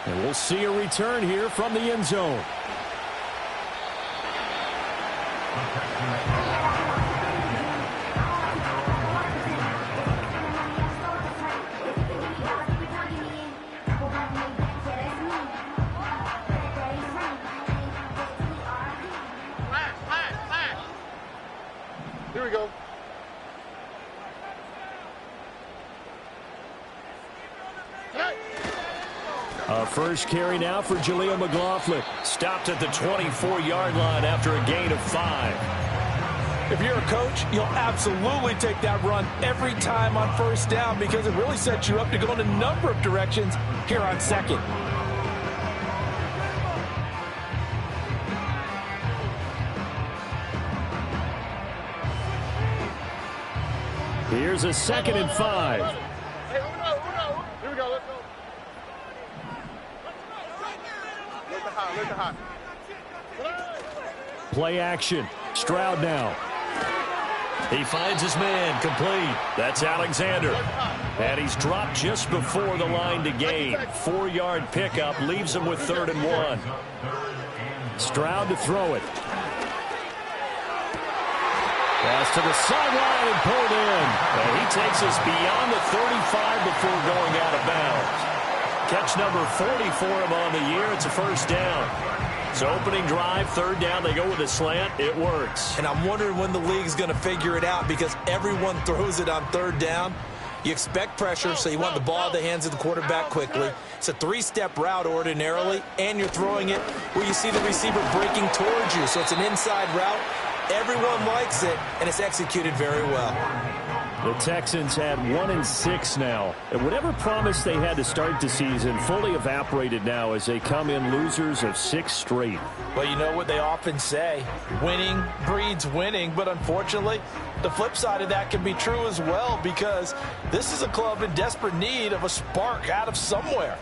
And we'll see a return here from the end zone. Here we go. A first carry now for Jaleel McLaughlin. Stopped at the 24-yard line after a gain of 5. If you're a coach, you'll absolutely take that run every time on first down because it really sets you up to go in a number of directions here on second. Here's a 2nd and 5. Hey, Uno. Here we go. Let's go. Let the hot. Play action. Stroud now. He finds his man, complete. That's Alexander. And he's dropped just before the line to gain. 4-yard pickup leaves him with 3rd and 1. Stroud to throw it. Pass to the sideline and pulled in. And he takes us beyond the 35 before going out of bounds. Catch number 40 for him on the year. It's a first down. So opening drive, 3rd down, they go with a slant. It works. And I'm wondering when the league's going to figure it out because everyone throws it on 3rd down. You expect pressure, so you want the ball out of the hands of the quarterback quickly. It's a 3-step route ordinarily, and you're throwing it where you see the receiver breaking towards you. So it's an inside route. Everyone likes it, and it's executed very well. The Texans had 1-6 now. And whatever promise they had to start the season fully evaporated now as they come in losers of 6 straight. Well, you know what they often say, winning breeds winning, but unfortunately, the flip side of that can be true as well because this is a club in desperate need of a spark out of somewhere.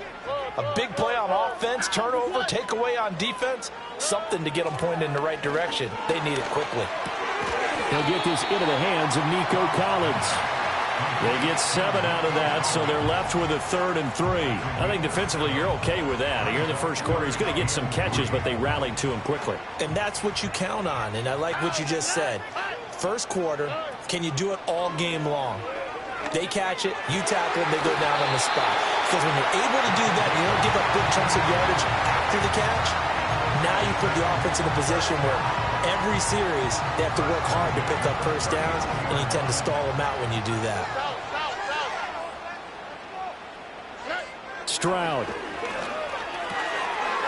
A big play on offense, turnover, takeaway on defense, something to get them pointed in the right direction. They need it quickly. He'll get this into the hands of Nico Collins. They get 7 out of that, so they're left with a 3rd and 3. I think defensively you're okay with that. Here in the first quarter, he's going to get some catches, but they rallied to him quickly. And that's what you count on, and I like what you just said. First quarter, can you do it all game long? They catch it, you tackle them, they go down on the spot. Because when you're able to do that, you don't give up big chunks of yardage after the catch, now you put the offense in a position where every series they have to work hard to pick up first downs, and you tend to stall them out when you do that. Stroud.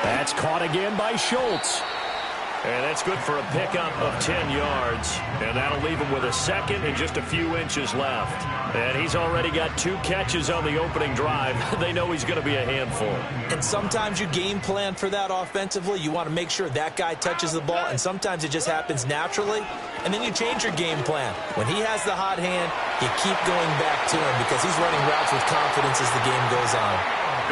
That's caught again by Schultz. And that's good for a pickup of 10 yards. And that'll leave him with a 2nd and just a few inches left. And he's already got 2 catches on the opening drive. They know he's going to be a handful. And sometimes you game plan for that offensively. You want to make sure that guy touches the ball. And sometimes it just happens naturally. And then you change your game plan. When he has the hot hand, you keep going back to him because he's running routes with confidence as the game goes on.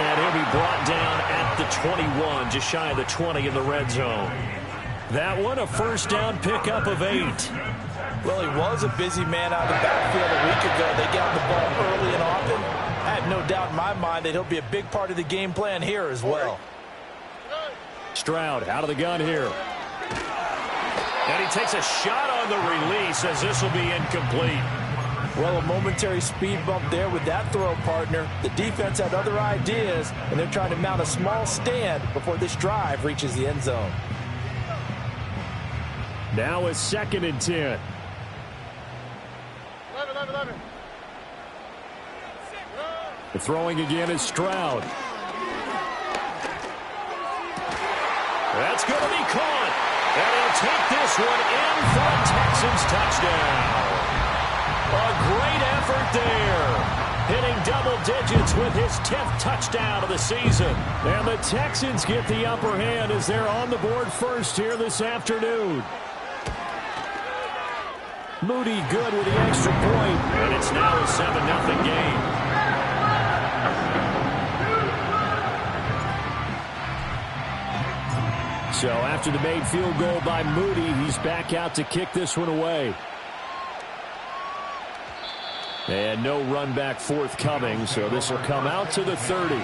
And he'll be brought down at the 21, just shy of the 20 in the red zone. That one, a first down pickup of 8. Well, he was a busy man out of the backfield a week ago. They got the ball early and often. I have no doubt in my mind that he'll be a big part of the game plan here as well. Stroud out of the gun here. And he takes a shot on the release as this will be incomplete. Well, a momentary speed bump there with that throw partner. The defense had other ideas, and they're trying to mount a small stand before this drive reaches the end zone. Now a 2nd and 10. 11. The throwing again is Stroud. That's going to be caught. And he'll take this one in for a Texans touchdown. A great effort there. Hitting double digits with his 10th touchdown of the season. And the Texans get the upper hand as they're on the board first here this afternoon. Moody good with the extra point. And it's now a 7-0 game. So after the made field goal by Moody, he's back out to kick this one away. And no run back forthcoming, so this will come out to the 30.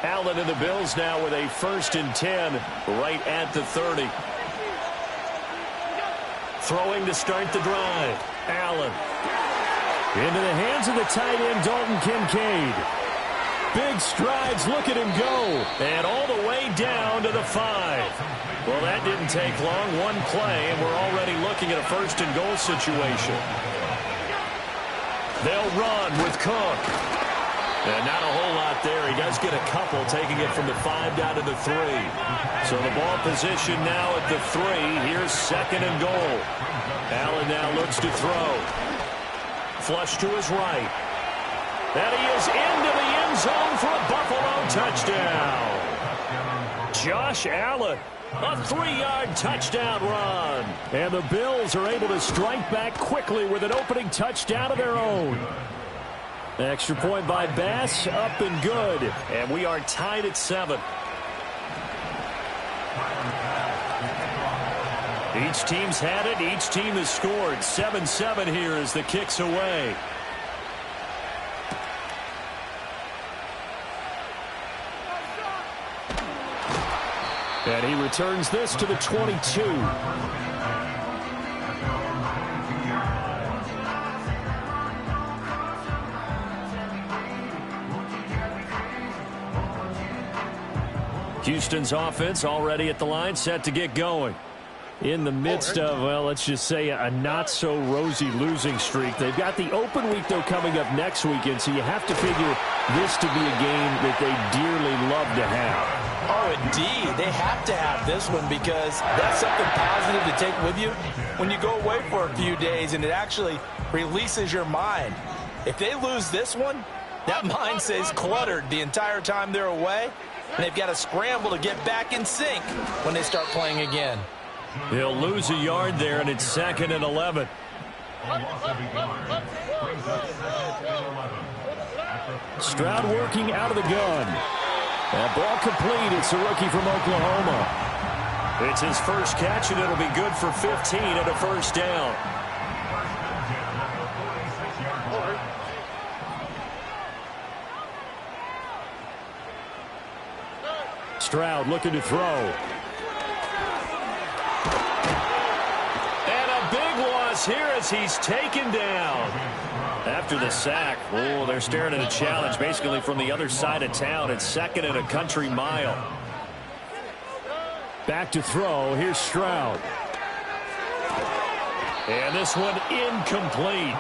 Allen and the Bills now with a 1st and 10 right at the 30. Throwing to start the drive. Allen. Into the hands of the tight end, Dalton Kincaid. Big strides, look at him go. And all the way down to the 5. Well, that didn't take long. One play, and we're already looking at a 1st and goal situation. They'll run with Cook. And not a whole lot there. He does get a couple, taking it from the 5 down to the 3. So the ball position now at the 3. Here's 2nd and goal. Allen now looks to throw. Flush to his right. And he is into the end zone for a Buffalo touchdown. Josh Allen, a 3-yard touchdown run. And the Bills are able to strike back quickly with an opening touchdown of their own. Extra point by Bass, up and good. And we are tied at 7. Each team's had it. Each team has scored. 7-7 here as the kick's away. And he returns this to the 22. Houston's offense already at the line, set to get going. In the midst of, well, let's just say a not-so-rosy losing streak. They've got the open week, though, coming up next weekend, so you have to figure this to be a game that they dearly love to have. Oh, indeed. They have to have this one because that's something positive to take with you when you go away for a few days, and it actually releases your mind. If they lose this one, that mind stays cluttered the entire time they're away, and they've got to scramble to get back in sync when they start playing again. He'll lose a yard there, and it's 2nd and 11. Stroud working out of the gun. That ball complete. It's a rookie from Oklahoma. It's his first catch, and it'll be good for 15 and a 1st down. Stroud looking to throw. Here as he's taken down after the sack. Oh, they're staring at a challenge basically from the other side of town. It's 2nd and a country mile. Back to throw. Here's Stroud. And this one incomplete.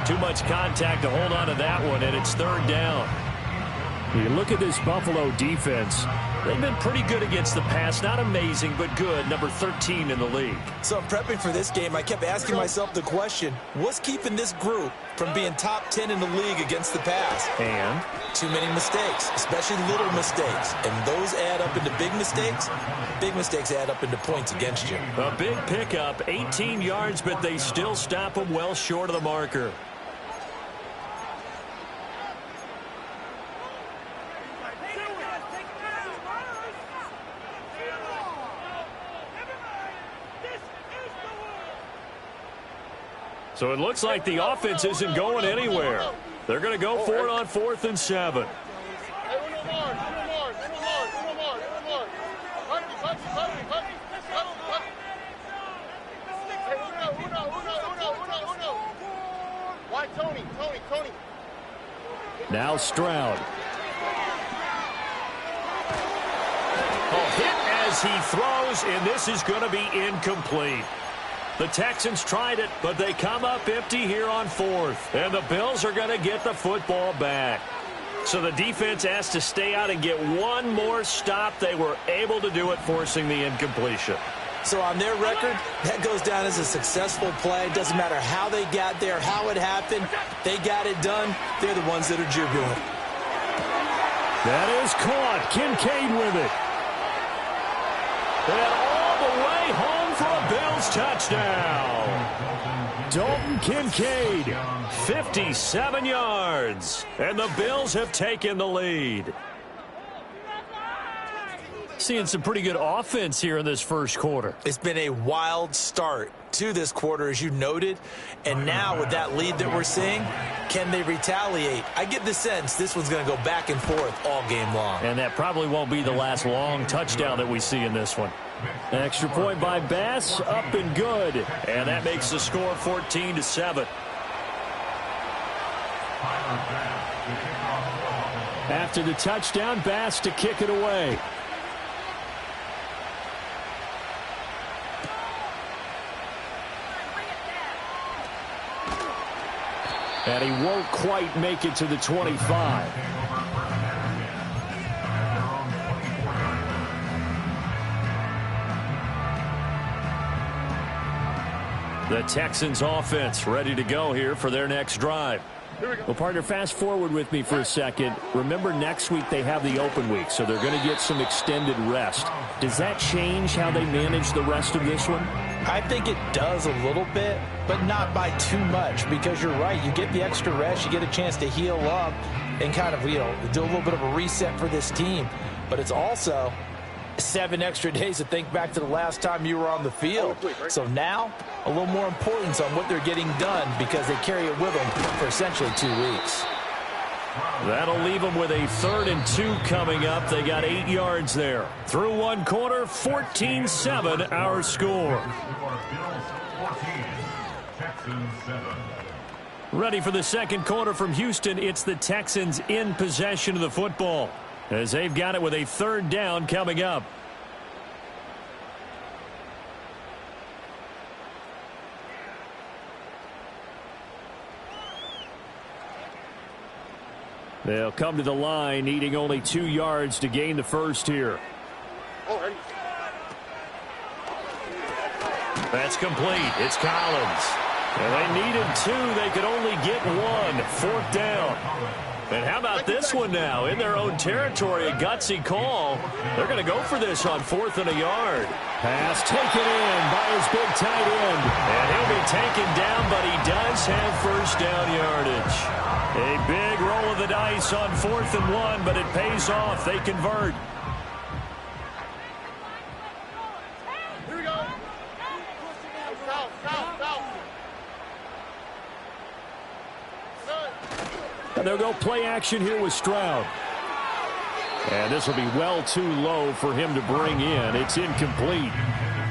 Too much contact to hold on to that one, and it's 3rd down. You look at this Buffalo defense. They've been pretty good against the pass. Not amazing, but good. Number 13 in the league. So prepping for this game, I kept asking myself the question, what's keeping this group from being top 10 in the league against the pass? And? Too many mistakes, especially little mistakes. And those add up into big mistakes. Big mistakes add up into points against you. A big pickup, 18 yards, but they still stop them well short of the marker. So it looks like the offense isn't going anywhere. They're going to go for it on 4th and 7. Why Tony? Now Stroud. Hit as he throws, and this is going to be incomplete. The Texans tried it, but they come up empty here on 4th. And the Bills are going to get the football back. So the defense has to stay out and get one more stop. They were able to do it, forcing the incompletion. So on their record, that goes down as a successful play. Doesn't matter how they got there, how it happened. They got it done. They're the ones that are jubilant. That is caught. Kincaid with it. And all the way home for a Bills touchdown. Dalton Kincaid, 57 yards. And the Bills have taken the lead. Seeing some pretty good offense here in this first quarter. It's been a wild start to this quarter, as you noted. And now with that lead that we're seeing, can they retaliate? I get the sense this one's going to go back and forth all game long. And that probably won't be the last long touchdown that we see in this one. An extra point by Bass, up and good. And that makes the score 14-7. After the touchdown, Bass to kick it away. And he won't quite make it to the 25. The Texans offense ready to go here for their next drive. Well, partner, fast forward with me for a second. Remember, next week they have the open week, so they're going to get some extended rest. Does that change how they manage the rest of this one? I think it does a little bit, but not by too much, because you're right. You get the extra rest. You get a chance to heal up and kind of, do a little bit of a reset for this team. But it's also 7 extra days to think back to the last time you were on the field. So now, a little more importance on what they're getting done, because they carry it with them for essentially 2 weeks. That'll leave them with a 3rd and 2 coming up. They got 8 yards there. Through one quarter, 14-7 our score. Ready for the second quarter from Houston. It's the Texans in possession of the football, as they've got it with a 3rd down coming up. They'll come to the line, needing only 2 yards to gain the first here. That's complete. It's Collins. And they needed 2. They could only get 1. 4th down. And how about this one now? In their own territory, a gutsy call. They're going to go for this on 4th and a yard. Pass taken in by his big tight end. And he'll be taken down, but he does have first down yardage. A big roll of the dice on 4th and 1, but it pays off. They convert. Here we go. And they'll go play action here with Stroud. And this will be well too low for him to bring in. It's incomplete.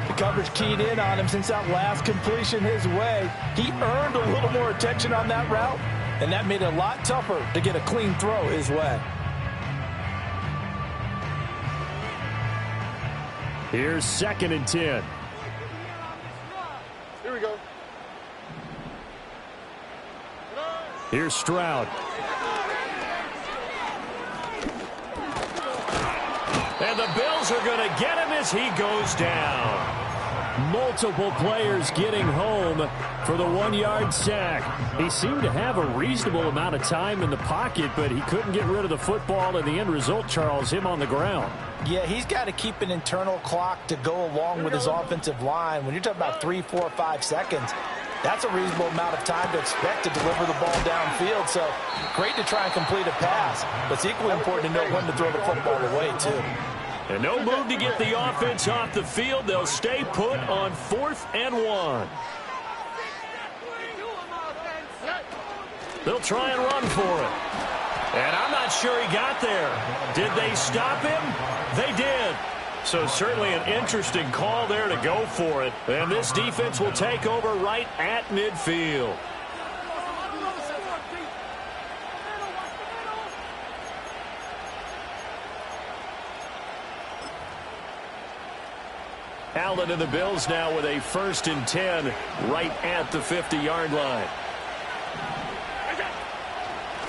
The coverage keyed in on him since that last completion his way. He earned a little more attention on that route, and that made it a lot tougher to get a clean throw his way. Here's 2nd and 10. Here we go. Here's Stroud. And the Bills are going to get him as he goes down. Multiple players getting home for the 1-yard sack. He seemed to have a reasonable amount of time in the pocket, but he couldn't get rid of the football, and the end result, Charles, him on the ground. Yeah, he's got to keep an internal clock to go along with his offensive line. When you're talking about 3, 4, 5 seconds, that's a reasonable amount of time to expect to deliver the ball downfield. So great to try and complete a pass, but it's equally important to know when to throw the football away, too. And no move to get the offense off the field. They'll stay put on 4th and 1. They'll try and run for it. And I'm not sure he got there. Did they stop him? They did. So certainly an interesting call there to go for it. And this defense will take over right at midfield. Allen and the Bills now with a 1st and 10 right at the 50-yard line.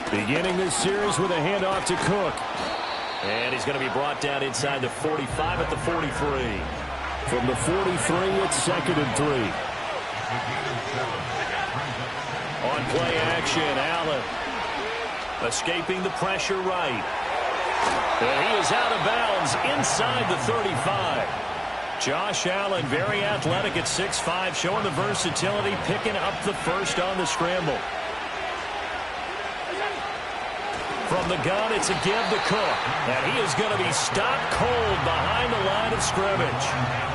Beginning this series with a handoff to Cook. And he's going to be brought down inside the 45 at the 43. From the 43, it's 2nd and 3. On play action, Allen escaping the pressure right. And he is out of bounds inside the 35. Josh Allen, very athletic at 6'5", showing the versatility, picking up the first on the scramble. From the gun, it's a give to Cook. And he is going to be stopped cold behind the line of scrimmage.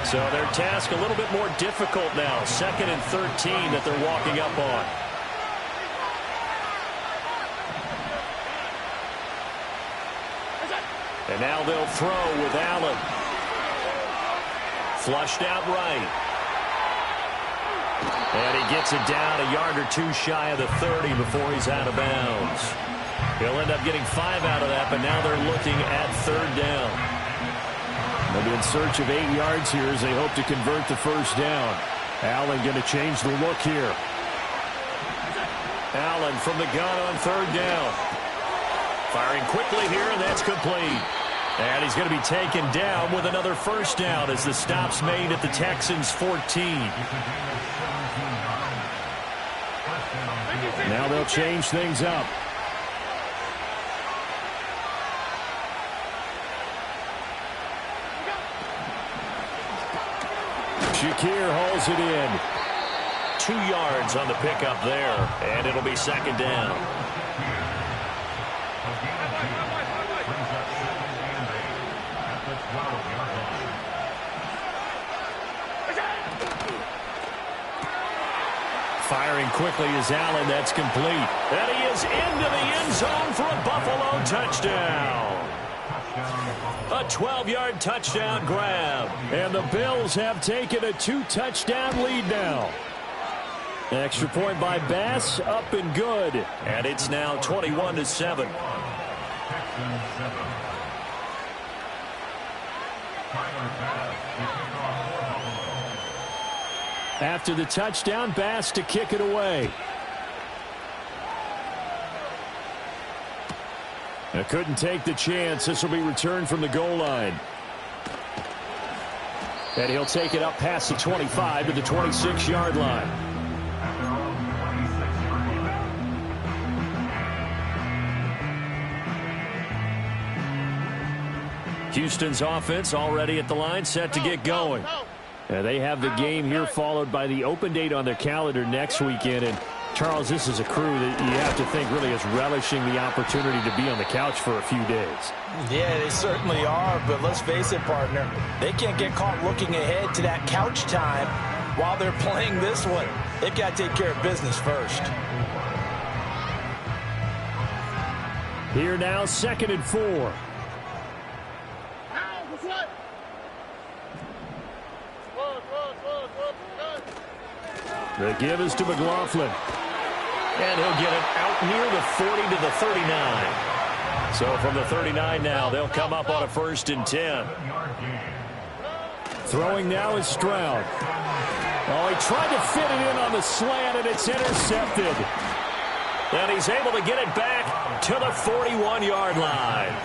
So their task a little bit more difficult now. 2nd and 13 that they're walking up on. And now they'll throw with Allen. Flushed out right. And he gets it down a yard or two shy of the 30 before he's out of bounds. He'll end up getting 5 out of that, but now they're looking at 3rd down. They'll be in search of 8 yards here as they hope to convert the 1st down. Allen going to change the look here. Allen from the gun on 3rd down. Firing quickly here, and that's complete. And he's going to be taken down with another 1st down as the stop's made at the Texans' 14. Now they'll change things up. Shakir hauls it in. 2 yards on the pickup there, and it'll be 2nd down. Firing quickly is Allen. That's complete. And he is into the end zone for a Buffalo touchdown. A 12-yard touchdown grab. And the Bills have taken a 2-touchdown lead now. Extra point by Bass, up and good. And it's now 21-7. After the touchdown, Bass to kick it away. They couldn't take the chance. This will be returned from the goal line. And he'll take it up past the 25 to the 26-yard line. Houston's offense already at the line, set to get going. They have the game here followed by the open date on their calendar next weekend. And Charles, this is a crew that you have to think really is relishing the opportunity to be on the couch for a few days. Yeah, they certainly are, but let's face it, partner. They can't get caught looking ahead to that couch time while they're playing this one. They've got to take care of business first. Here now, 2nd and 4. The give is to McLaughlin. And he'll get it out near the 40 to the 39. So from the 39 now, they'll come up on a 1st and 10. Throwing now is Stroud. Oh, he tried to fit it in on the slant, and it's intercepted. And he's able to get it back to the 41-yard line.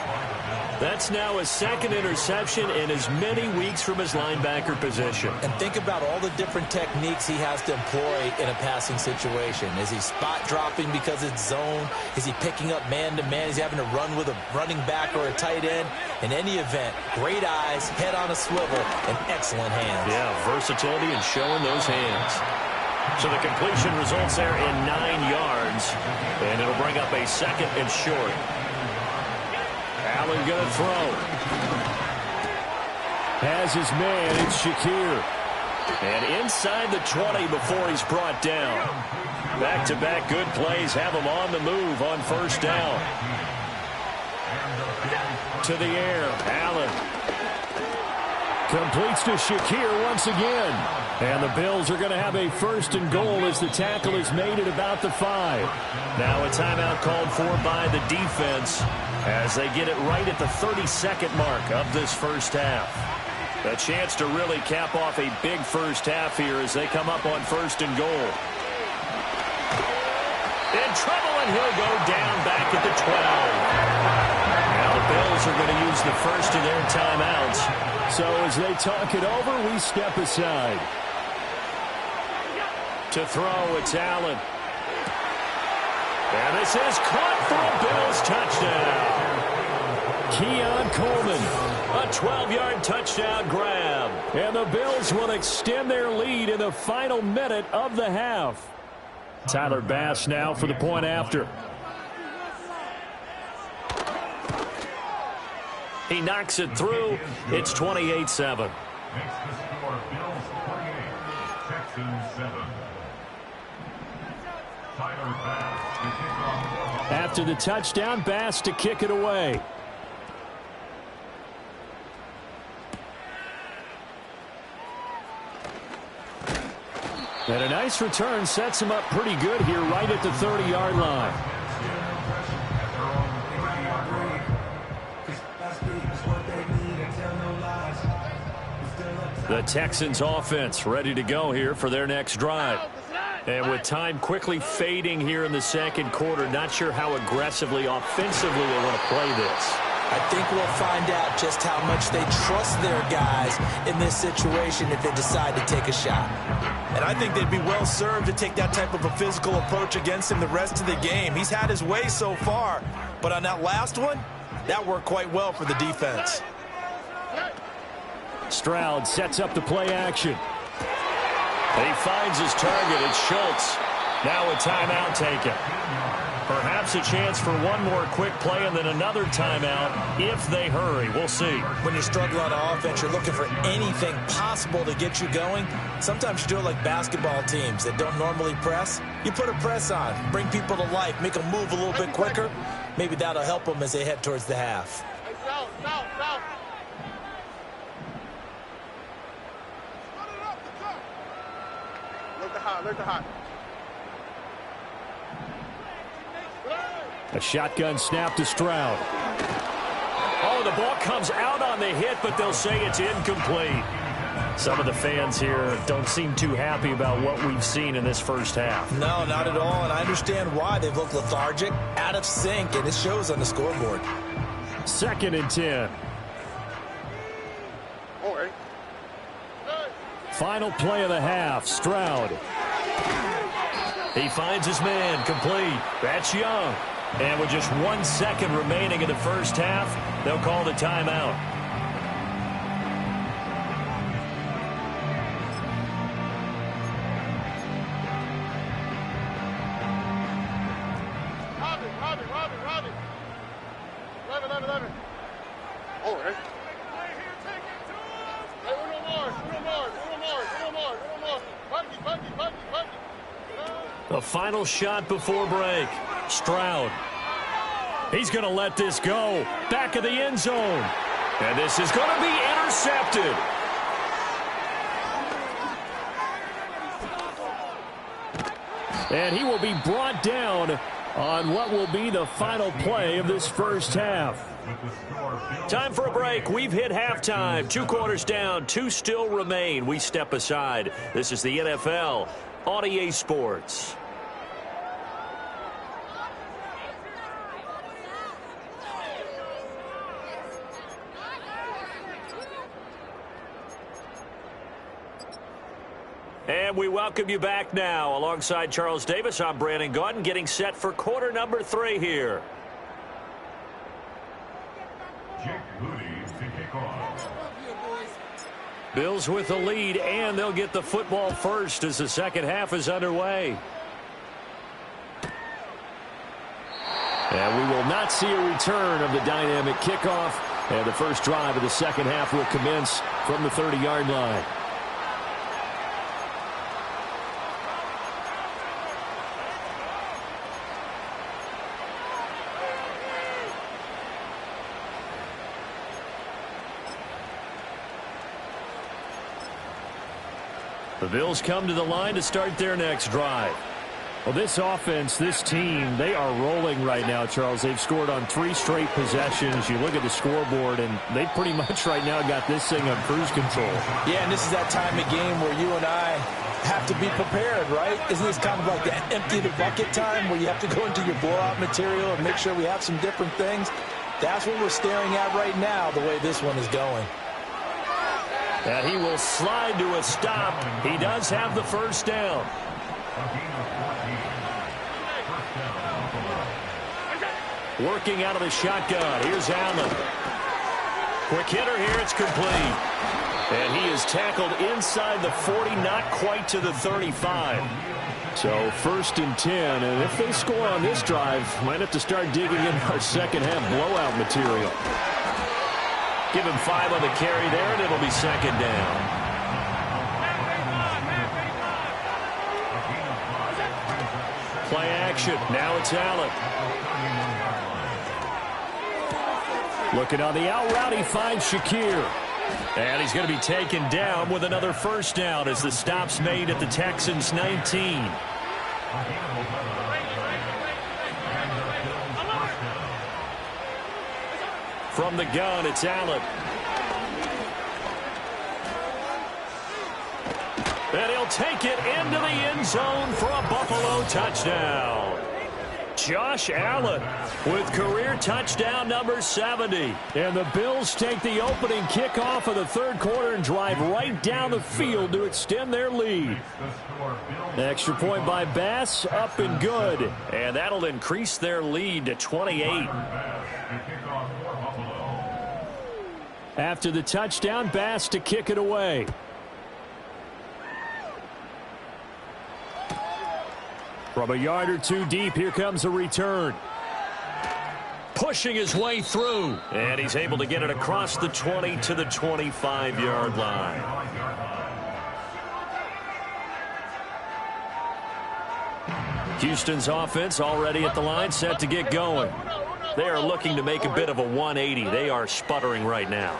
That's now his 2nd interception in as many weeks from his linebacker position. And think about all the different techniques he has to employ in a passing situation. Is he spot dropping because it's zone? Is he picking up man-to-man? Is he having to run with a running back or a tight end? In any event, great eyes, head on a swivel, and excellent hands. Yeah, versatility and showing those hands. So the completion results there in 9 yards, and it'll bring up a 2nd and short. Allen going to throw. Has his man. It's Shakir. And inside the 20 before he's brought down. Back-to-back good plays have him on the move on 1st down. To the air, Allen. Completes to Shakir once again. And the Bills are going to have a 1st and goal as the tackle is made at about the 5. Now a timeout called for by the defense as they get it right at the 32nd mark of this 1st half. A chance to really cap off a big 1st half here as they come up on 1st and goal. In trouble, and he'll go down back at the 12. Now the Bills are going to use the 1st of their timeouts. So as they talk it over, we step aside. To throw, it's Allen. And this is caught for a Bills touchdown. Keon Coleman. A 12-yard touchdown grab. And the Bills will extend their lead in the final minute of the half. Tyler Bass now for the point after. He knocks it through. It's 28-7. After the touchdown, Bass to kick it away. And a nice return sets him up pretty good here right at the 30-yard line. The Texans offense ready to go here for their next drive. And with time quickly fading here in the second quarter, not sure how aggressively, offensively they want to play this. I think we'll find out just how much they trust their guys in this situation if they decide to take a shot. And I think they'd be well served to take that type of a physical approach against him the rest of the game. He's had his way so far, but on that last one, that worked quite well for the defense. Stroud sets up the play action. He finds his target. It's Schultz. Now a timeout taken. Perhaps a chance for one more quick play and then another timeout if they hurry. We'll see. When you're struggling on offense, you're looking for anything possible to get you going. Sometimes you do it like basketball teams that don't normally press. You put a press on, bring people to life, make them move a little bit quicker. Maybe that'll help them as they head towards the half. Let the hot. A shotgun snap to Stroud. Oh, the ball comes out on the hit, but they'll say it's incomplete. Some of the fans here don't seem too happy about what we've seen in this first half. No, not at all, and I understand why. They've looked lethargic, out of sync, and it shows on the scoreboard. 2nd and 10. All right. Final play of the half, Stroud. He finds his man, complete. That's Young. And with just 1 second remaining in the first half, they'll call the timeout. Robbie. 11. All right. Hey, one more. Buggy. The final shot before break. Stroud. He's going to let this go. Back of the end zone. And this is going to be intercepted. And he will be brought down on what will be the final play of this first half. Time for a break. We've hit halftime. 2 quarters down. 2 still remain. We step aside. This is the NFL on EA Sports. And we welcome you back now. Alongside Charles Davis, I'm Brandon Gaudin, getting set for quarter number 3 here. Bills with the lead, and they'll get the football first as the second half is underway. And we will not see a return of the dynamic kickoff, and the first drive of the second half will commence from the 30-yard line. The Bills come to the line to start their next drive. Well, this offense, this team, they are rolling right now, Charles. They've scored on 3 straight possessions. You look at the scoreboard, and they pretty much right now got this thing on cruise control. Yeah, and this is that time of game where you and I have to be prepared, right? Isn't this kind of like the empty the bucket time where you have to go into your blowout material and make sure we have some different things? That's what we're staring at right now, the way this one is going. And he will slide to a stop. He does have the first down. Working out of the shotgun. Here's Allen. Quick hitter here. It's complete. And he is tackled inside the 40, not quite to the 35. So 1st and 10. And if they score on this drive, might have to start digging in our second half blowout material. Give him 5 on the carry there, and it'll be second down. Play action. Now it's Allen. Looking on the out route, he finds Shakir. And he's going to be taken down with another first down as the stop's made at the Texans' 19. From the gun, it's Allen. And he'll take it into the end zone for a Buffalo touchdown. Josh Allen with career touchdown number 70. And the Bills take the opening kickoff of the third quarter and drive right down the field to extend their lead. Extra point by Bass, up and good. And that'll increase their lead to 28. After the touchdown, Bass to kick it away. From a yard or two deep, here comes a return. Pushing his way through. And he's able to get it across the 20 to the 25-yard line. Houston's offense already at the line, set to get going. They are looking to make a bit of a 180. They are sputtering right now.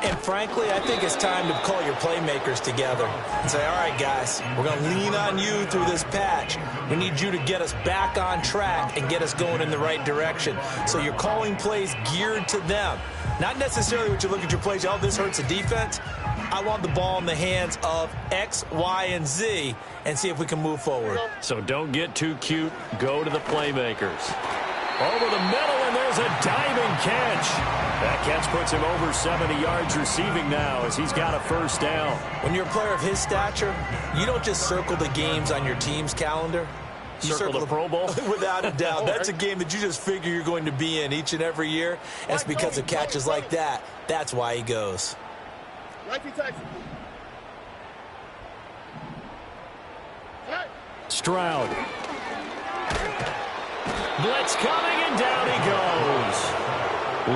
And frankly, I think it's time to call your playmakers together and say, all right, guys, we're going to lean on you through this patch. We need you to get us back on track and get us going in the right direction. So you're calling plays geared to them. Not necessarily what you look at your plays, oh, this hurts the defense. I want the ball in the hands of X, Y, and Z and see if we can move forward. So don't get too cute. Go to the playmakers. Over the middle, and there's a diving catch. That catch puts him over 70 yards receiving now as he's got a first down. When you're a player of his stature, you don't just circle the games on your team's calendar. You circle the Pro Bowl? Without a doubt. That's a game that you just figure you're going to be in each and every year. And it's because of catches like that. That's why he goes. Stroud. Blitz coming, and down he goes.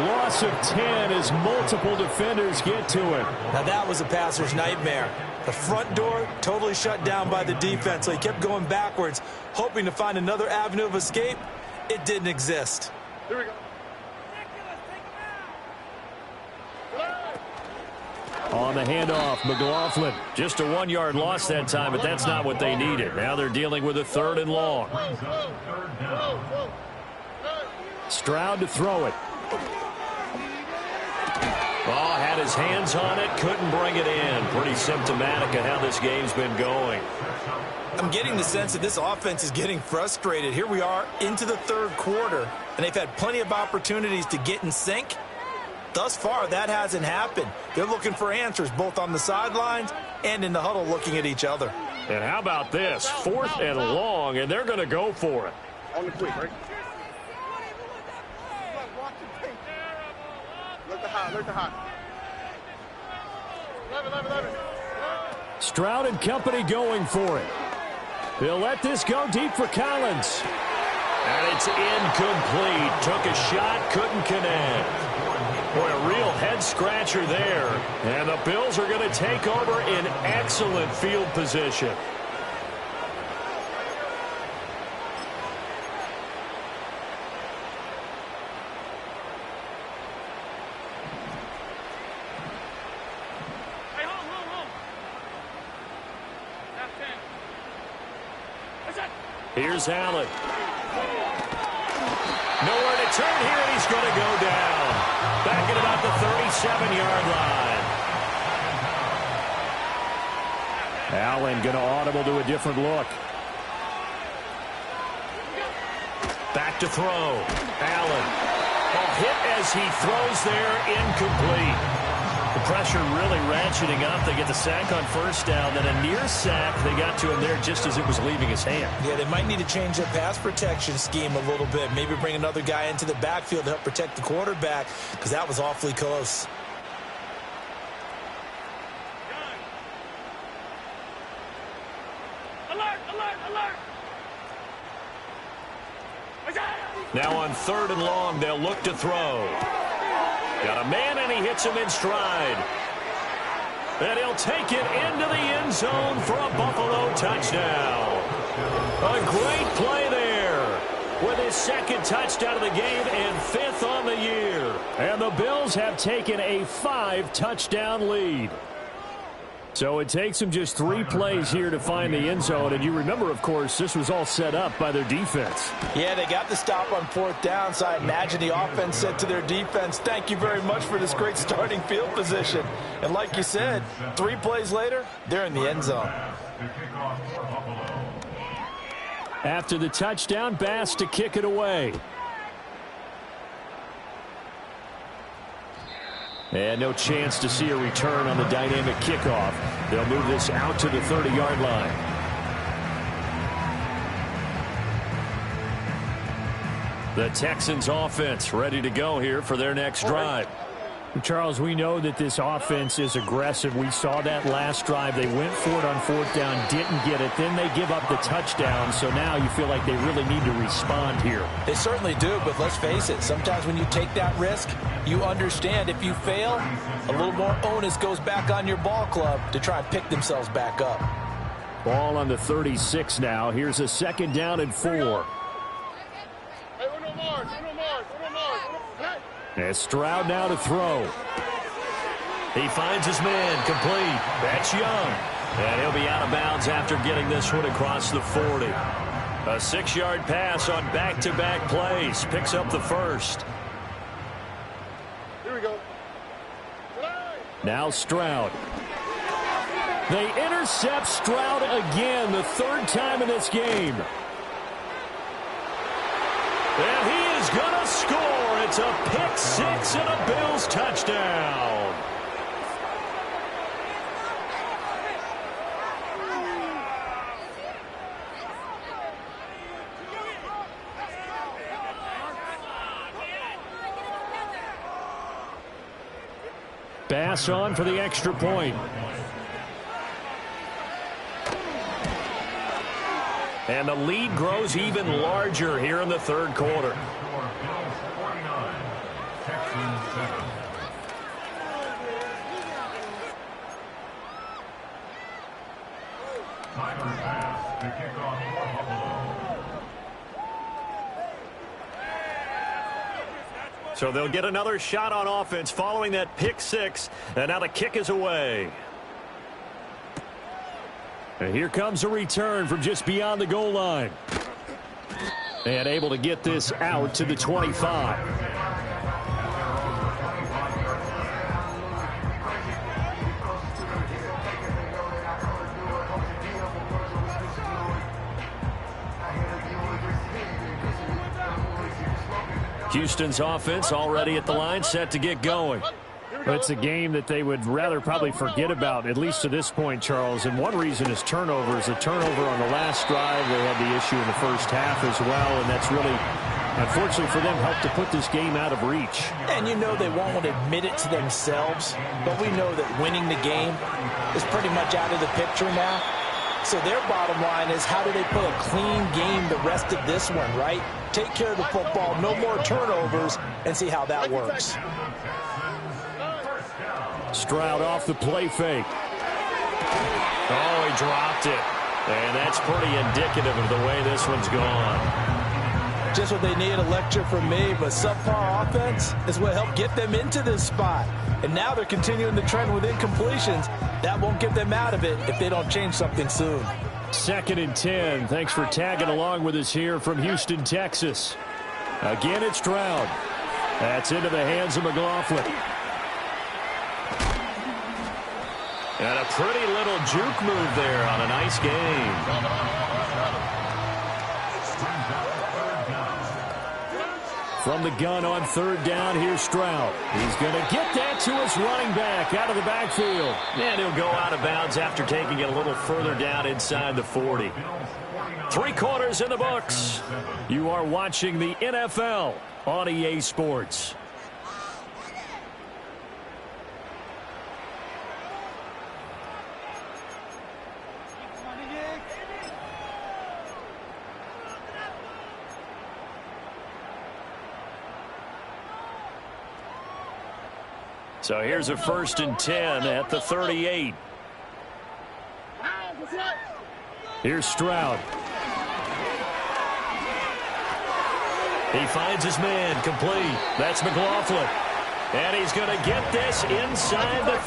Loss of 10 as multiple defenders get to him. Now that was a passer's nightmare. The front door totally shut down by the defense, so he kept going backwards, hoping to find another avenue of escape. It didn't exist. Here we go. On the handoff, McLaughlin. Just a 1-yard loss that time, but that's not what they needed. Now they're dealing with a 3rd and long. Stroud to throw it. Oh, had his hands on it, couldn't bring it in. Pretty symptomatic of how this game's been going. I'm getting the sense that this offense is getting frustrated. Here we are into the third quarter, and they've had plenty of opportunities to get in sync. Thus far, that hasn't happened. They're looking for answers both on the sidelines and in the huddle looking at each other. And how about this? 4th and long, and they're going to go for it. On the quick, right? Look the hot. 11. Stroud and company going for it. They'll let this go deep for Collins. And it's incomplete. Took a shot, couldn't connect. Boy, a real head-scratcher there. And the Bills are going to take over in excellent field position. Here's Allen. Nowhere to turn here, and he's going to go down. Back at about the 37-yard line. Allen going to audible to a different look. Back to throw. Allen. A hit as he throws there, incomplete. The pressure really ratcheting up. They get the sack on first down, then a near sack. They got to him there just as it was leaving his hand. Yeah, they might need to change their pass protection scheme a little bit. Maybe bring another guy into the backfield to help protect the quarterback, because that was awfully close. Alert! Now on 3rd and long, they'll look to throw. Got a man, and he hits him in stride. And he'll take it into the end zone for a Buffalo touchdown. A great play there with his second touchdown of the game and 5th on the year. And the Bills have taken a 5-touchdown lead. So it takes them just 3 plays here to find the end zone. And you remember, of course, this was all set up by their defense. Yeah, they got the stop on 4th down, so I imagine the offense said to their defense, thank you very much for this great starting field position. And like you said, 3 plays later, they're in the end zone. After the touchdown, Bass to kick it away. And no chance to see a return on the dynamic kickoff. They'll move this out to the 30-yard line. The Texans offense ready to go here for their next drive. Charles, we know that this offense is aggressive. We saw that last drive. They went for it on 4th down, didn't get it. Then they give up the touchdown. So now you feel like they really need to respond here. They certainly do, but let's face it. Sometimes when you take that risk, you understand if you fail, a little more onus goes back on your ball club to try and pick themselves back up. Ball on the 36 now. Here's a 2nd down and 4. As Stroud now to throw. He finds his man, complete. That's Young. And he'll be out of bounds after getting this one across the 40. A 6-yard pass on back-to-back plays. Picks up the first. Here we go. Now Stroud. They intercept Stroud again, the 3rd time in this game. And he is going to score. It's a pick 6 and a Bills touchdown. Bass on for the extra point. And the lead grows even larger here in the 3rd quarter. So they'll get another shot on offense following that pick 6. And now the kick is away. And here comes a return from just beyond the goal line. And able to get this out to the 25. Houston's offense already at the line, set to get going. It's a game that they would rather probably forget about, at least to this point, Charles. And one reason is turnovers. A turnover on the last drive. They had the issue in the first half as well, and that's really, unfortunately for them, helped to put this game out of reach. And you know they won't want to admit it to themselves, but we know that winning the game is pretty much out of the picture now. So their bottom line is, how do they put a clean game the rest of this one, right? Take care of the football, no more turnovers, and see how that works. Stroud off the play fake. Oh, he dropped it. And that's pretty indicative of the way this one's gone. Just what they need, a lecture from me, but subpar offense is what helped get them into this spot. And now they're continuing the trend with incompletions. That won't get them out of it if they don't change something soon. 2nd and 10. Thanks for tagging along with us here from Houston, Texas. Again, it's Stroud. That's into the hands of McLaughlin. And a pretty little juke move there on a nice game. From the gun on 3rd down, here's Stroud. He's going to get that to his running back out of the backfield. And he'll go out of bounds after taking it a little further down inside the 40. 3 quarters in the books. You are watching the NFL on EA Sports. So here's a 1st and 10 at the 38. Here's Stroud. He finds his man, complete. That's McLaughlin. And he's going to get this inside the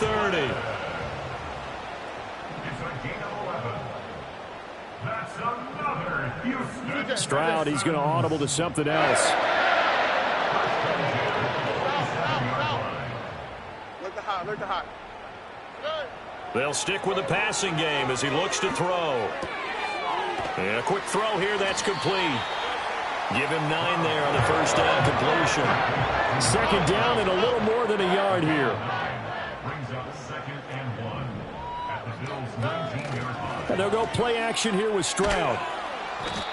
30. Stroud, he's going to audible to something else. Look the hot. They'll stick with the passing game as he looks to throw. And a quick throw here, that's complete. Give him 9 there on the first down completion. 2nd down and a little more than a yard here. And they'll go play action here with Stroud.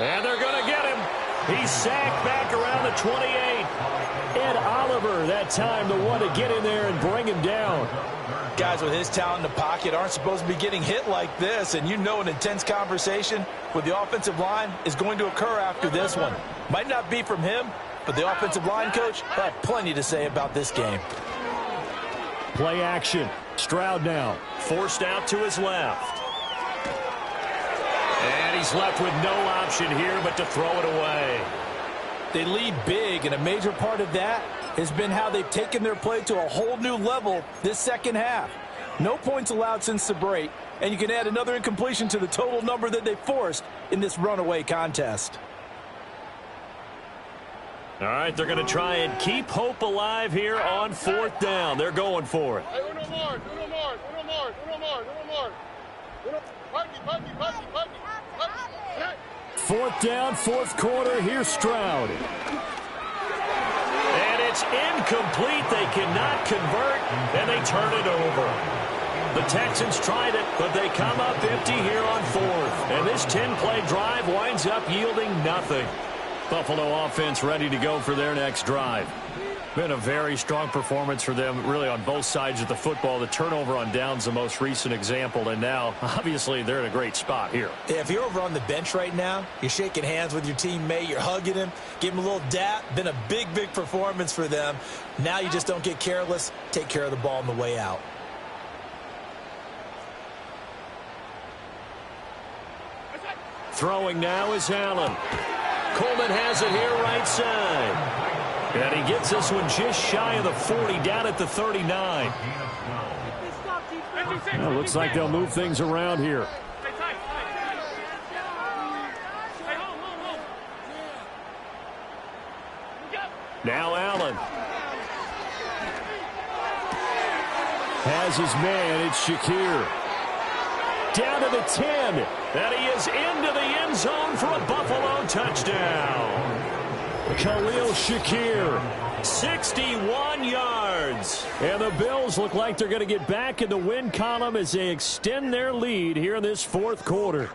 And they're going to get him. He's sacked back around the 28. Ed Oliver that time, the one to get in there and bring him down. Guys with his talent in the pocket aren't supposed to be getting hit like this, and you know an intense conversation with the offensive line is going to occur after this one. Might not be from him, but the offensive line coach had plenty to say about this game. Play action. Stroud now. Forced out to his left. And he's left with no option here but to throw it away. They lead big, and a major part of that has been how they've taken their play to a whole new level this second half. No points allowed since the break, and you can add another incompletion to the total number that they forced in this runaway contest. All right, they're going to try and keep hope alive here on 4th down. They're going for it. Fourth down, 4th quarter. Here's Stroud. And it's incomplete. They cannot convert, and they turn it over. The Texans tried it, but they come up empty here on 4th. And this 10-play drive winds up yielding nothing. Buffalo offense ready to go for their next drive. Been a very strong performance for them, really, on both sides of the football. The turnover on downs, the most recent example, and now, obviously, they're in a great spot here. Yeah, if you're over on the bench right now, you're shaking hands with your teammate, you're hugging him, give him a little dap. Been a big, big performance for them. Now you just don't get careless. Take care of the ball on the way out. Throwing now is Allen. Coleman has it here right side. And he gets this one just shy of the 40, down at the 39. Well, looks like they'll move things around here. Now Allen. Has his man, it's Shakir. Down to the 10. And he is into the end zone for a Buffalo touchdown. Khalil Shakir. 61 yards. And the Bills look like they're going to get back in the win column as they extend their lead here in this 4th quarter.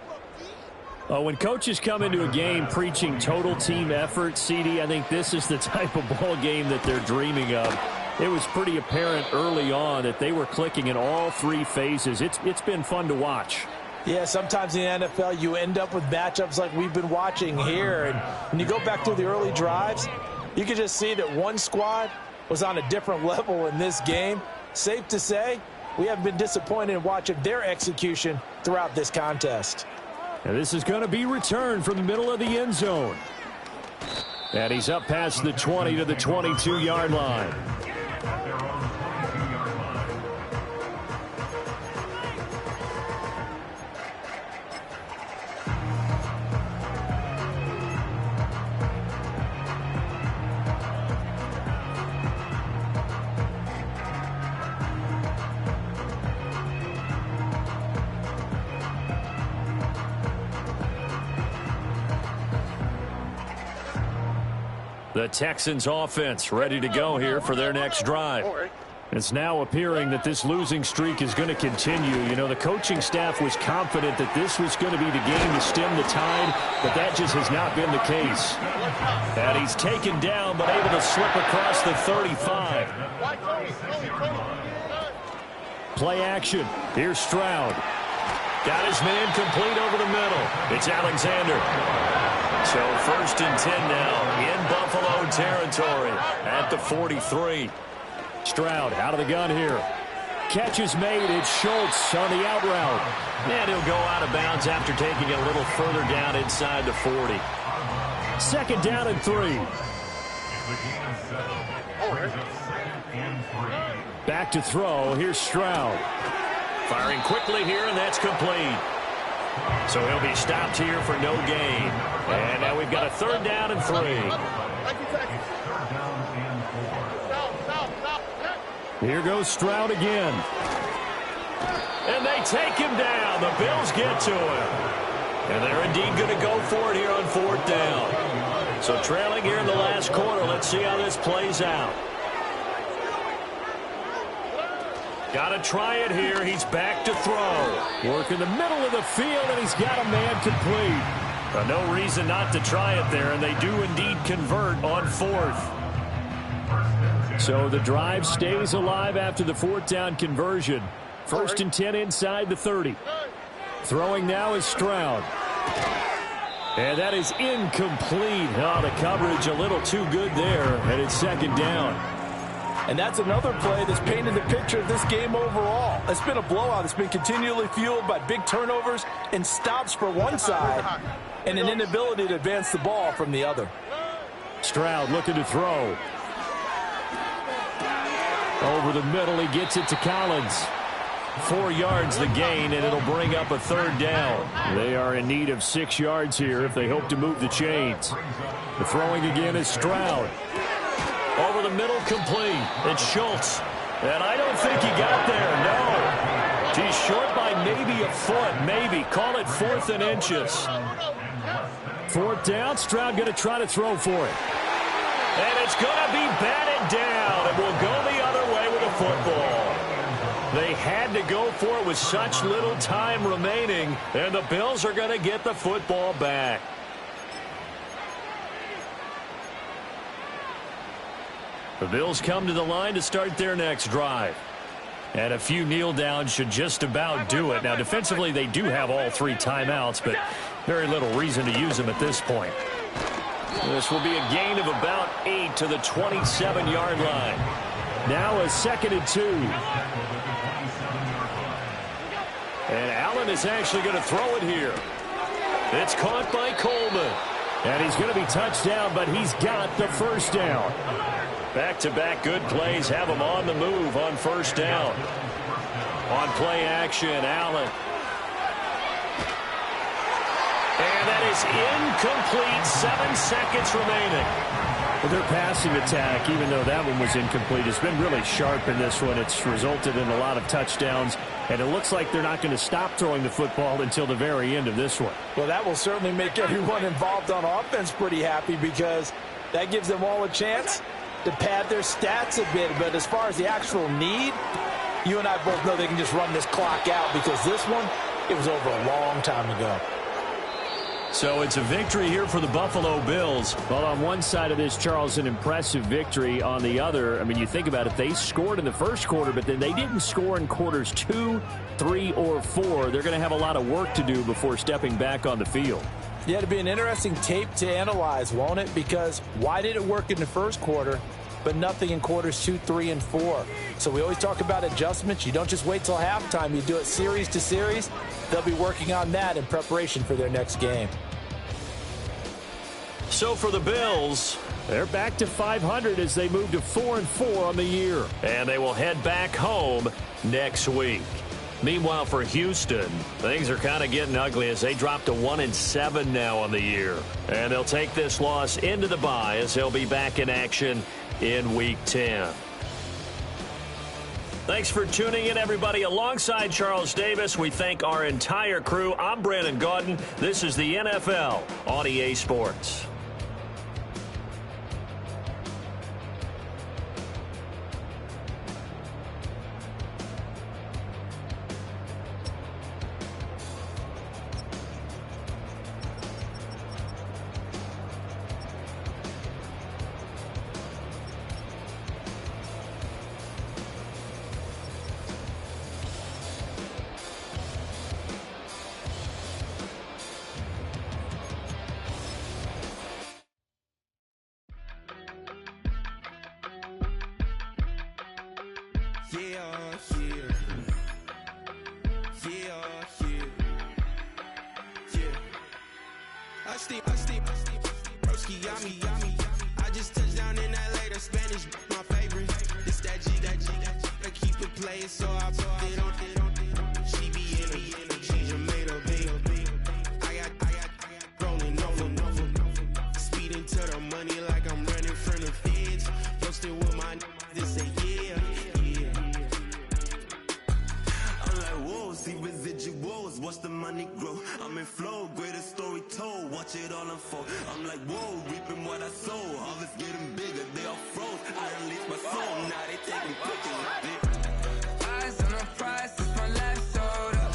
When coaches come into a game preaching total team effort, CD, I think this is the type of ball game that they're dreaming of. It was pretty apparent early on that they were clicking in all 3 phases. It's been fun to watch. Yeah, sometimes in the NFL you end up with matchups like we've been watching here. And when you go back to the early drives, you can just see that one squad was on a different level in this game. Safe to say, we haven't been disappointed in watching their execution throughout this contest. And this is going to be returned from the middle of the end zone. And he's up past the 20 to the 22-yard line. The Texans offense ready to go here for their next drive. It's now appearing that this losing streak is going to continue. You know, the coaching staff was confident that this was going to be the game to stem the tide, but that just has not been the case. And he's taken down, but able to slip across the 35. Play action. Here's Stroud. Got his man complete over the middle. It's Alexander. So 1st and 10 now in Buffalo territory at the 43. Stroud out of the gun here. Catch is made. It's Schultz on the out route. And he'll go out of bounds after taking it a little further down inside the 40. 2nd down and 3. Back to throw. Here's Stroud. Firing quickly here, and that's complete. So he'll be stopped here for no gain. And now we've got a 3rd down and 3. Here goes Stroud again. And they take him down. The Bills get to him. And they're indeed going to go for it here on 4th down. So trailing here in the last quarter. Let's see how this plays out. Got to try it here. He's back to throw. Work in the middle of the field, and he's got a man complete. No reason not to try it there, and they do indeed convert on 4th. So the drive stays alive after the 4th down conversion. 1st and 10 inside the 30. Throwing now is Stroud. And that is incomplete. Oh, the coverage a little too good there, and it's 2nd down. And that's another play that's painted the picture of this game overall. It's been a blowout. It's been continually fueled by big turnovers and stops for one side and an inability to advance the ball from the other. Stroud looking to throw. Over the middle, he gets it to Collins. 4 yards the gain, and it'll bring up a 3rd down. They are in need of 6 yards here if they hope to move the chains. The throwing again is Stroud. Over the middle, complete. It's Schultz. And I don't think he got there, no. He's short by maybe a foot, maybe. Call it 4th and inches. 4th down, Stroud going to try to throw for it. And it's going to be batted down, and we'll go the other way with the football. They had to go for it with such little time remaining, and the Bills are going to get the football back. The Bills come to the line to start their next drive. And a few kneel downs should just about do it. Now, defensively, they do have all 3 timeouts, but very little reason to use them at this point. This will be a gain of about 8 to the 27-yard line. Now a 2nd and 2. And Allen is actually going to throw it here. It's caught by Coleman. And he's going to be touched down, but he's got the 1st down. Back-to-back good plays have him on the move on 1st down. On play action, Allen. And that is incomplete. 7 seconds remaining. Well, their passing attack, even though that one was incomplete, has been really sharp in this one. It's resulted in a lot of touchdowns, and it looks like they're not going to stop throwing the football until the very end of this one. Well, that will certainly make everyone involved on offense pretty happy because that gives them all a chance to pad their stats a bit. But as far as the actual need, you and I both know they can just run this clock out because this one, it was over a long time ago. So it's a victory here for the Buffalo Bills. Well, on one side of this, Charles, an impressive victory. On the other, I mean, you think about it, they scored in the first quarter, but then they didn't score in quarters 2, 3, or 4. They're going to have a lot of work to do before stepping back on the field. Yeah, it'll be an interesting tape to analyze, won't it? Because why did it work in the first quarter, but nothing in quarters 2, 3, and 4? So we always talk about adjustments. You don't just wait till halftime. You do it series to series. They'll be working on that in preparation for their next game. So for the Bills, they're back to 500 as they move to 4-4 on the year. And they will head back home next week. Meanwhile, for Houston, things are kind of getting ugly as they drop to 1-7 now on the year. And they'll take this loss into the bye as they'll be back in action in Week 10. Thanks for tuning in, everybody. Alongside Charles Davis, we thank our entire crew. I'm Brandon Gaudin. This is the NFL on EA Sports. Broski, yummy. I just touched down in LA, the Spanish, my favorite. This that G. I keep it playing, so I put it on. She be in it, she just made a beat. I got rolling over. Speeding to the money like I'm running from the feds. Posted with my this say yeah. I'm like, whoa, see residuals, watch the money grow. I'm in flow, greatest story told, watch it all unfold. I'm like, whoa, reaping what I sow. Harvest getting bigger, they all froze. I unleashed my soul, now they taking pictures of it. Eyes on the prize, it's my life sold up.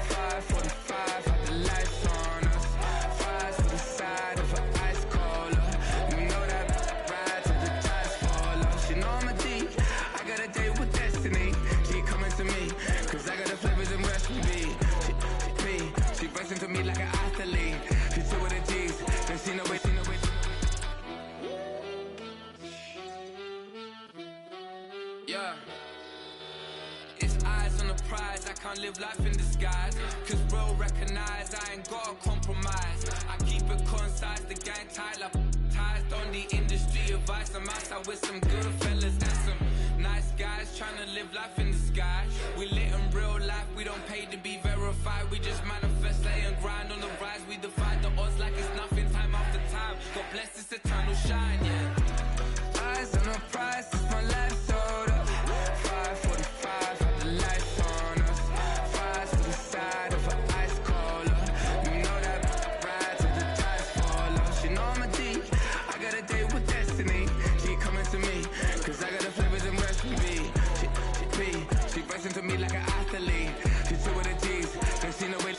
5:45, had the lights on us. Fries for the side of an ice cola. You know that ride till the tires fall off. She know I'm a G, I got a date with destiny. She coming to me, cause I got the flavors and recipe. She racing to me like an athlete. She two with the G's, then she know it. Yeah. It's eyes on the prize, I can't live life in disguise. Cause bro recognize I ain't gotta compromise. I keep it concise, the gang tight like ties. On the industry advice, I'm outside with some good fellas and some nice guys trying to live life in the sky. We lit in real life, we don't pay to be verified. We just manifest, lay and grind on the rise. We defy the odds like it's nothing, time after time. God bless this eternal shine, yeah. Eyes on the prize, it's my life sold up. 5:45, had the lights on us. Fries for the side of an ice cola. You know that ride till the tires fall off. She know I'm a G, I got a date with destiny. She coming to me, cause I got the flavors and recipe. She racing to me like an athlete. She two with the G's, then she know it.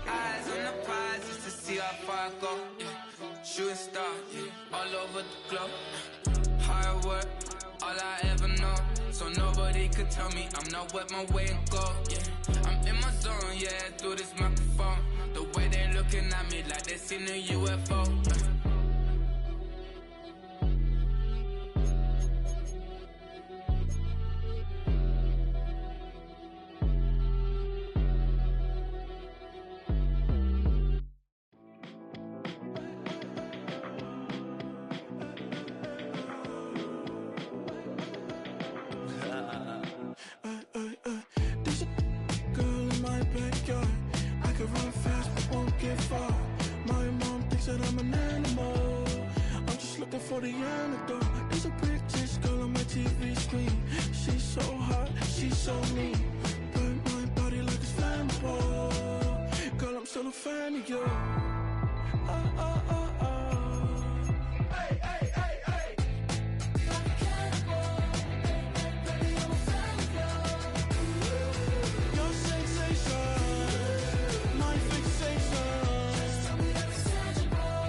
Eyes on the prize just to see how far I go. Yeah. Shooting star, yeah. All over the globe. Hard work, all I ever know. So nobody could tell me I'm not wet my way and go. Yeah, I'm in my zone, yeah, through this microphone. The way they looking at me like they seen a UFO. There's a girl in my backyard. I can run fast but won't get far. My mom thinks that I'm an animal. I'm just looking for the antidote. There's a British girl on my TV screen. She's so hot, she's so mean. Burn my body like it's flammable. Girl, I'm still a fan of you. Hey, hey, hey, hey. Like a cannibal. Baby, I'm a fan of you. Your sensation, my fixation. Just tell me that it's tangible.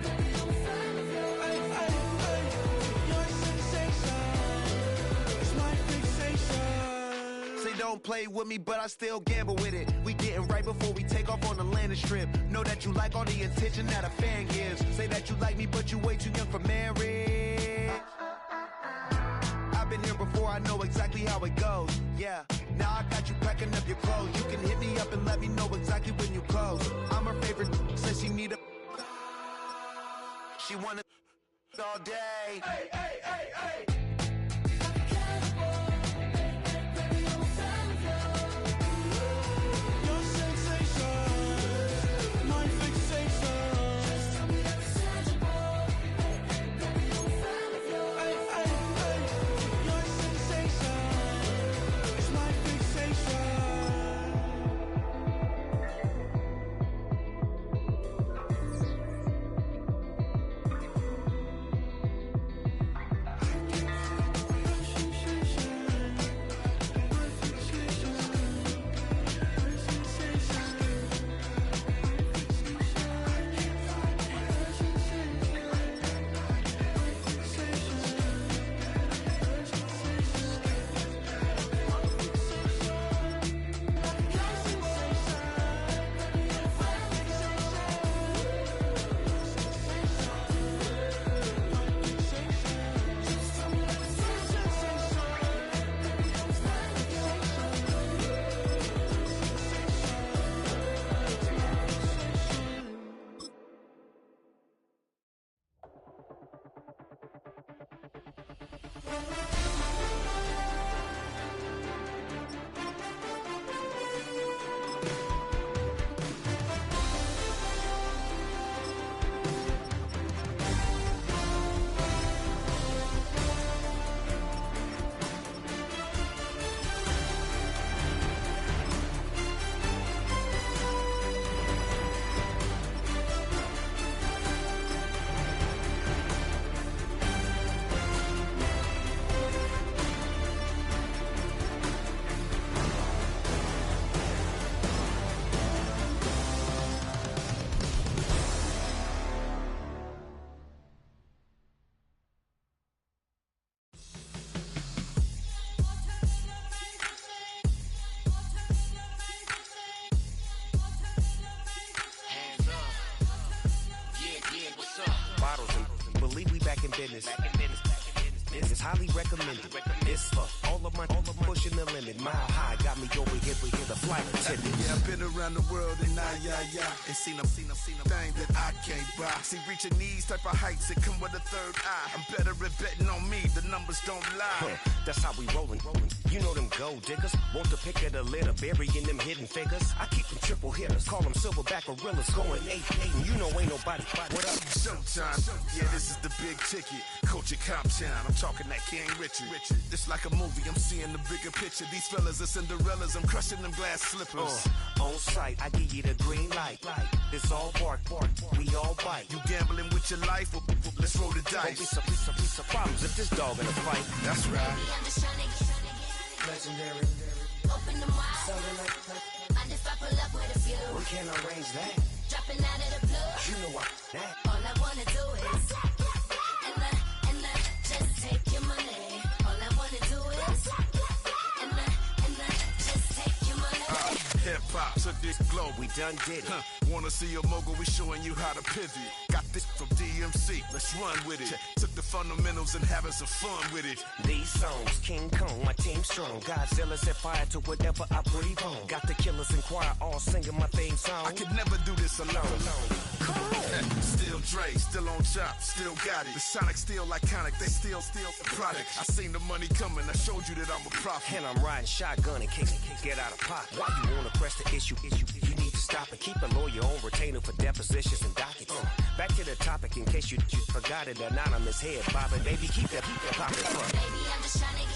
Baby, I'm a fan of you. Hey, hey, hey. Your sensation is my fixation. Say don't play with me, but I still gamble with it. We getting right before we take off on the landing strip. Know that you like all the attention that a fan gives. Say that you like me, but you way too young for marriage. I've been here before, I know exactly how it goes. Yeah, now I got you packing up your clothes. You can hit me up and let me know exactly when you close. I'm her favorite, says she need a. She wanna all day. Hey, hey, hey, hey. Your sensation, my fixation. Just tell me that it's tangible. Baby, I'm a fan of you. Hey, hey, hey. Your sensation is my fixation. I can business. This is highly recommended. This for all of my pushing the limit. Mile high got me over here with the flight attendant. Yeah, I've been around the world and and seen them thing that I can't buy. See, reaching these type of heights, it come with a third eye. I'm better at betting on me, the numbers don't lie. That's how we rollin'. You know them gold diggers, want to pick at a litter, burying them hidden figures. I keep them triple hitters, call them silverback gorillas, going 8-8, and you know ain't nobody. What up? Showtime. Yeah, this is the big ticket. Coach at Comptown, I'm talking that King Richard. It's like a movie, I'm seeing the bigger picture. These fellas are Cinderellas, I'm crushing them glass slippers. On sight, I give you the green light. It's all bark, we all bite. You gambling with your life? Let's roll the dice. Won't be some problems if this dog in a fight. That's right. Baby, I'm just trying to get legendary. Open them wide. Something like that. And if I pull up with a few, we can arrange that. Dropping out of the blue. You know what? That. All I wanna do is and just take your money. All I wanna do is and just take your money. Hip hop took this globe, we done did it. Wanna see a mogul? We showing you how to pivot. Got this from DMC, let's run with it. Took the fundamentals and having some fun with it. These songs, King Kong, my team strong. Godzilla set fire to whatever I breathe on. Got the killers in choir all singing my theme song. I could never do this alone. Still Dre, still on top, still got it. The Sonic still iconic, they still the product. I seen the money coming, I showed you that I'm a prophet. And I'm riding shotgun in case get out of pocket. Why you wanna press the issue? You need to stop and keep a lawyer on retainer for depositions and dockets. Back to the topic in case you forgot it. Anonymous head bobbing, baby, keep that poppin'. Baby, I'm just trying to